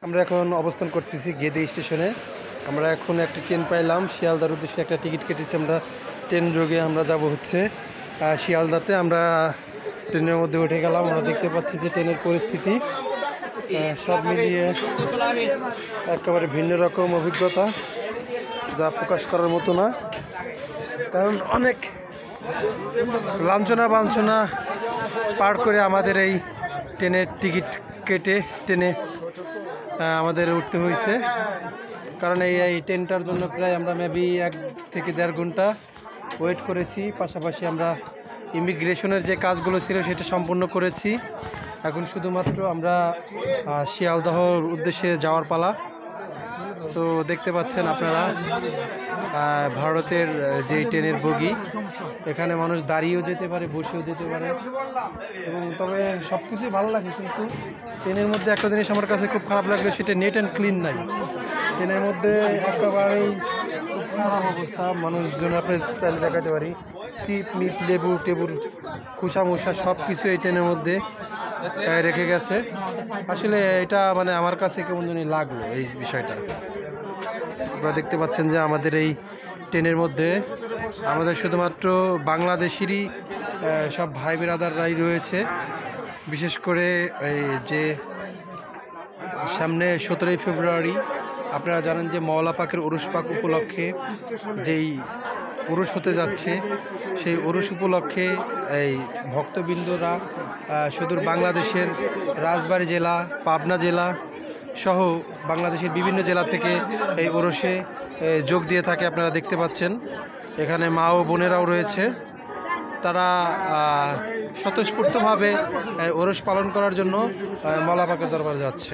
আমরা এখন অবস্থান করতেছি গেদে স্টেশনে। আমরা এখন একটা ট্রেন পাইলাম শিয়ালদার উদ্দেশ্যে, একটা টিকিট কেটেছি আমরা। ট্রেন যোগে আমরা যাব হচ্ছে শিয়ালদাতে। আমরা ট্রেনের মধ্যে উঠে গেলাম। আমরা দেখতে পাচ্ছি যে ট্রেনের পরিস্থিতি সব মিলিয়ে একেবারে ভিন্ন রকম অভিজ্ঞতা, যা প্রকাশ করার মতো না। কারণ অনেক লাঞ্ছনা বাঞ্ছনা পার করে আমাদের এই ট্রেনের টিকিট কেটে ট্রেনে আমাদের উঠতে হয়েছে। কারণ এই ট্রেনটার জন্য প্রায় আমরা মেবি 1 থেকে 1.5 ঘন্টা ওয়েট করেছি। পাশাপাশি আমরা ইমিগ্রেশনের যে কাজগুলো ছিল সেটা সম্পূর্ণ করেছি। এখন শুধুমাত্র আমরা শিয়ালদহর উদ্দেশ্যে যাওয়ার পালা। তো দেখতে পাচ্ছেন আপনারা ভারতের যে ট্রেনের বগি, এখানে মানুষ দাঁড়িয়েও যেতে পারে, বসেও যেতে পারে, এবং তবে সব কিছুই ভালো লাগে। কিন্তু ট্রেনের মধ্যে একটা জিনিস আমার কাছে খুব খারাপ লাগলো, সেটা নেট অ্যান্ড ক্লিন নাই। ট্রেনের মধ্যে একেবারেই খুব খারাপ অবস্থা। মানুষজন আপনি চাইলে দেখাতে পারি, চিপ মিপ লেবু টেবুর খুসা মুসা সব কিছু এই ট্রেনের মধ্যে রেখে গেছে। আসলে এটা মানে আমার কাছে কেমন জানি লাগলো এই বিষয়টা। আপনারা দেখতে পাচ্ছেন যে আমাদের এই ট্রেনের মধ্যে আমাদের শুধুমাত্র বাংলাদেশেরই সব ভাই বিরাদাররাই রয়েছে। বিশেষ করে এই যে সামনে 17ই ফেব্রুয়ারি আপনারা জানেন যে মওলা পাকের উরুস পাক উপলক্ষে যেই উরুস হতে যাচ্ছে, সেই উরুস উপলক্ষে এই ভক্তবৃন্দরা সুদূর বাংলাদেশের রাজবাড়ী জেলা, পাবনা জেলা সহ বাংলাদেশের বিভিন্ন জেলা থেকে এই উরুসে যোগ দিয়ে থাকে। আপনারা দেখতে পাচ্ছেন এখানে মা ও বোনেরাও রয়েছে। তারা স্বতঃস্ফূর্তভাবে উরুস পালন করার জন্য মওলা পাকের দরবারে যাচ্ছে।